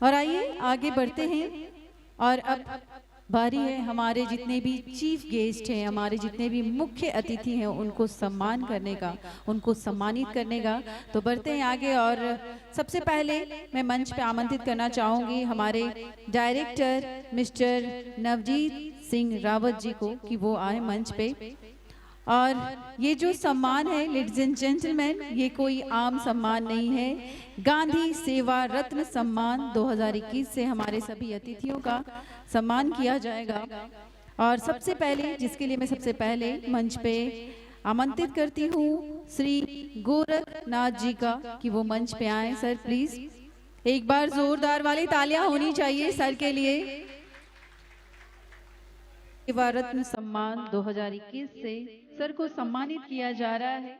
और आइए आगे बढ़ते हैं। और अब बारी है हमारे जितने भी चीफ गेस्ट हैं, हमारे जितने भी मुख्य अतिथि हैं, उनको सम्मान करने का, उनको सम्मानित करने का। तो बढ़ते हैं आगे। और सबसे पहले मैं मंच पे आमंत्रित करना चाहूँगी हमारे डायरेक्टर मिस्टर नवजीत सिंह रावत जी को कि वो आए मंच पे। और ये जो सम्मान है लेडीज एंड जेंटलमैन, ये कोई आम सम्मान नहीं है। गांधी सेवा रत्न सम्मान 2021 से हमारे सभी अतिथियों का सम्मान किया जाएगा। और सबसे पहले जिसके लिए मैं सबसे पहले मंच पे आमंत्रित करती हूँ श्री गोरखनाथ जी का कि वो मंच पे आए। सर प्लीज एक बार जोरदार वाली तालियां होनी चाहिए सर के लिए। सेवा रत्न सम्मान 2021 से सर को सम्मानित किया जा रहा है।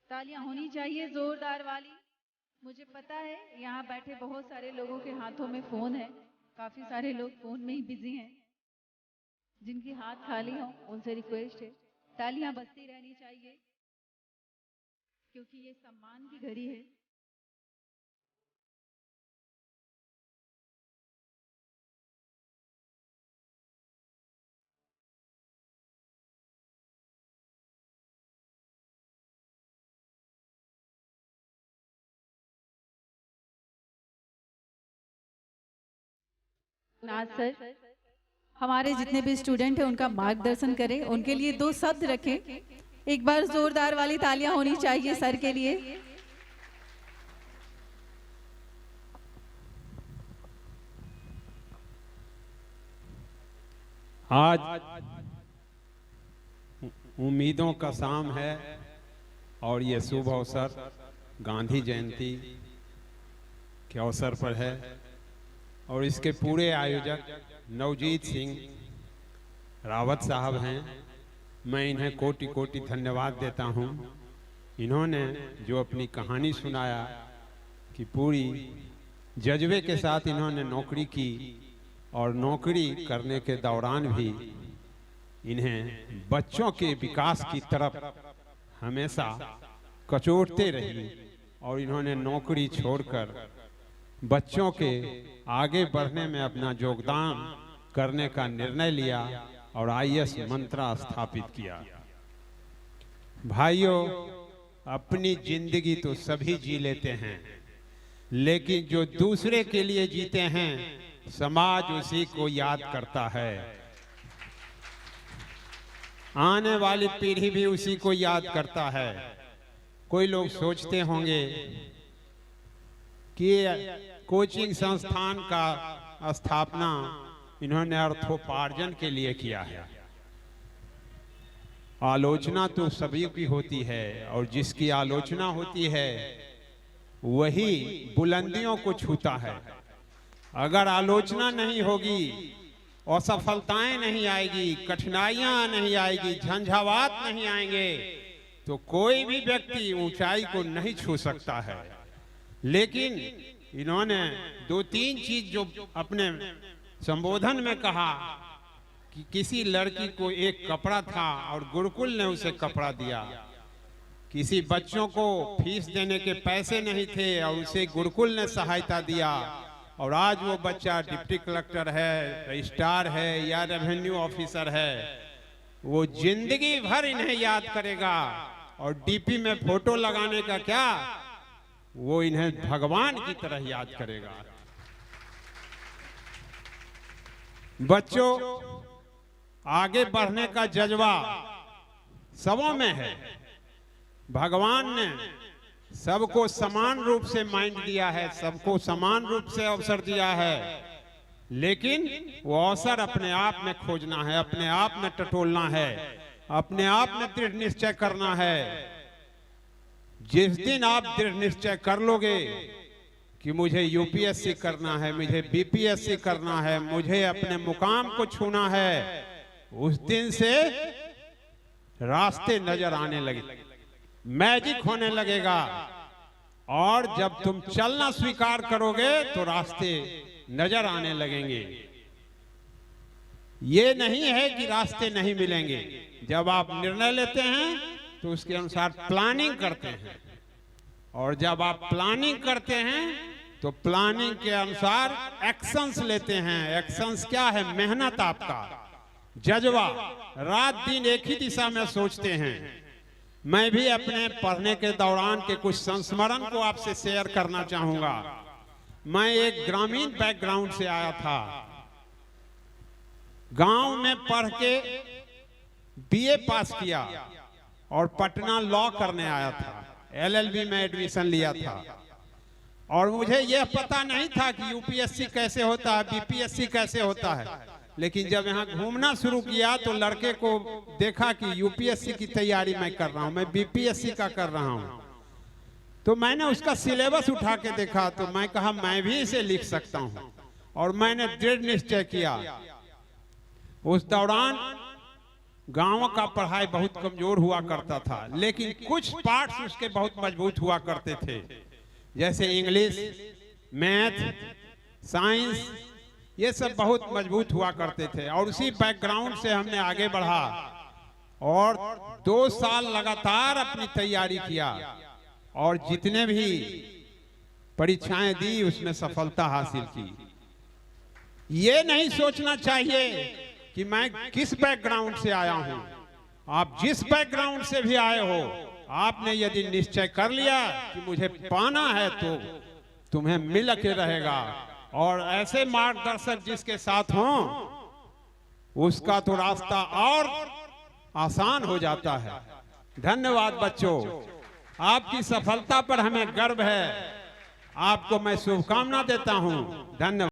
तालियां होनी चाहिए जोरदार वाली। मुझे पता है यहाँ बैठे बहुत सारे लोगों के हाथों में फोन है, काफी सारे लोग फोन में ही बिजी हैं। जिनके हाथ खाली हों उनसे रिक्वेस्ट है तालियां बजती रहनी चाहिए क्योंकि ये सम्मान की घड़ी है। नाथ सर हमारे जितने भी स्टूडेंट हैं उनका मार्गदर्शन करें, उनके लिए दो शब्द रखें। एक बार जोरदार वाली तालियां होनी चाहिए सर के लिए। आज उम्मीदों का शाम है और ये शुभ अवसर गांधी जयंती के अवसर पर है और इसके पूरे आयोजक नवजीत सिंह रावत साहब हैं। मैं इन्हें कोटि कोटि धन्यवाद देता हूं। इन्होंने जो अपनी कहानी सुनाया कि पूरी जज्बे के साथ इन्होंने नौकरी की और नौकरी करने के दौरान भी इन्हें बच्चों के विकास की तरफ हमेशा कचोटते रही और इन्होंने नौकरी छोड़कर बच्चों के आगे बढ़ने में अपना योगदान करने का निर्णय लिया और आईएएस मंत्रा स्थापित किया। भाइयों, अपनी जिंदगी तो सभी जी लेते हैं, लेकिन जो दूसरे के लिए जीते हैं समाज उसी को याद करता है। आने वाली पीढ़ी भी उसी को याद करता है। कोई लोग सोचते होंगे कि कोचिंग संस्थान का स्थापना इन्होंने अर्थोपार्जन के लिए किया है। आलोचना तो सभी की होती है और जिसकी आलोचना होती है वही बुलंदियों को छूता है। अगर आलोचना नहीं होगी, असफलताएं नहीं आएगी, कठिनाइयां नहीं आएगी, झंझावात नहीं आएंगे तो कोई भी व्यक्ति ऊंचाई को नहीं छू सकता है। लेकिन इन्होंने दो तीन चीज जो अपने संबोधन में कहा कि किसी लड़की को एक कपड़ा था और गुरुकुल ने उसे कपड़ा दिया, किसी बच्चों को फीस देने के पैसे नहीं थे और उसे गुरुकुल ने सहायता दिया और आज वो बच्चा डिप्टी कलेक्टर है, रजिस्ट्रार है या रेवेन्यू ऑफिसर है। वो जिंदगी भर इन्हें याद करेगा और डीपी में फोटो लगाने का क्या, वो इन्हें भगवान की तरह याद करेगा। बच्चों, आगे बढ़ने का जज्बा सबों में है। भगवान ने सबको समान रूप से माइंड दिया है, सबको समान रूप से अवसर दिया है, लेकिन वो अवसर अपने आप में खोजना है, अपने आप में टटोलना है, अपने आप में दृढ़ निश्चय करना है। जिस दिन आप दृढ़ निश्चय कर लोगे कि मुझे यूपीएससी करना है, मुझे बीपीएससी करना है, मुझे अपने मुकाम को छूना है, उस दिन से रास्ते नजर आने लगे, मैजिक होने लगेगा। और जब तुम चलना स्वीकार करोगे तो रास्ते नजर आने लगेंगे। ये नहीं है कि रास्ते नहीं मिलेंगे। जब आप निर्णय लेते हैं तो उसके अनुसार प्लानिंग करते हैं और जब आप प्लानिंग करते हैं तो प्लानिंग के अनुसार एक्शंस लेते हैं। एक्शंस क्या है? मेहनत, आपका जज्बा, रात दिन एक ही दिशा में सोचते हैं। मैं भी अपने पढ़ने के दौरान के कुछ संस्मरण को आपसे शेयर करना चाहूंगा। मैं एक ग्रामीण बैकग्राउंड से आया था। गांव में पढ़ के बीए पास किया और पटना लॉ करने आया था। एलएलबी में एडमिशन लिया था और मुझे यह पता नहीं था कि यूपीएससी कैसे होता है, बीपीएससी कैसे होता है। लेकिन जब यहाँ घूमना शुरू किया तो लड़के को देखा कि यूपीएससी की तैयारी मैं कर रहा हूँ, मैं बीपीएससी का कर रहा हूँ। तो मैंने उसका सिलेबस उठा के देखा तो मैं कहा मैं भी इसे लिख सकता हूँ और मैंने दृढ़ निश्चय किया। उस दौरान गांव का पढ़ाई बहुत कमजोर हुआ करता था, लेकिन कुछ पार्ट्स उसके बहुत मजबूत हुआ करते थे, जैसे इंग्लिश, मैथ, साइंस, ये सब बहुत मजबूत हुआ करते थे। और उसी बैकग्राउंड से हमने आगे बढ़ा और 2 साल लगातार अपनी तैयारी किया और जितने भी परीक्षाएं दी उसमें सफलता हासिल की। ये नहीं सोचना चाहिए कि मैं किस बैकग्राउंड से आया हूं। आप जिस बैकग्राउंड से भी आए हो, आपने यदि निश्चय कर लिया कि मुझे पाना है तो तुम्हें मिल के रहेगा। और ऐसे मार्गदर्शक जिसके साथ हों उसका तो रास्ता और आसान हो जाता है। धन्यवाद बच्चों, आपकी सफलता पर हमें गर्व है। आपको मैं शुभकामना देता हूं। धन्यवाद।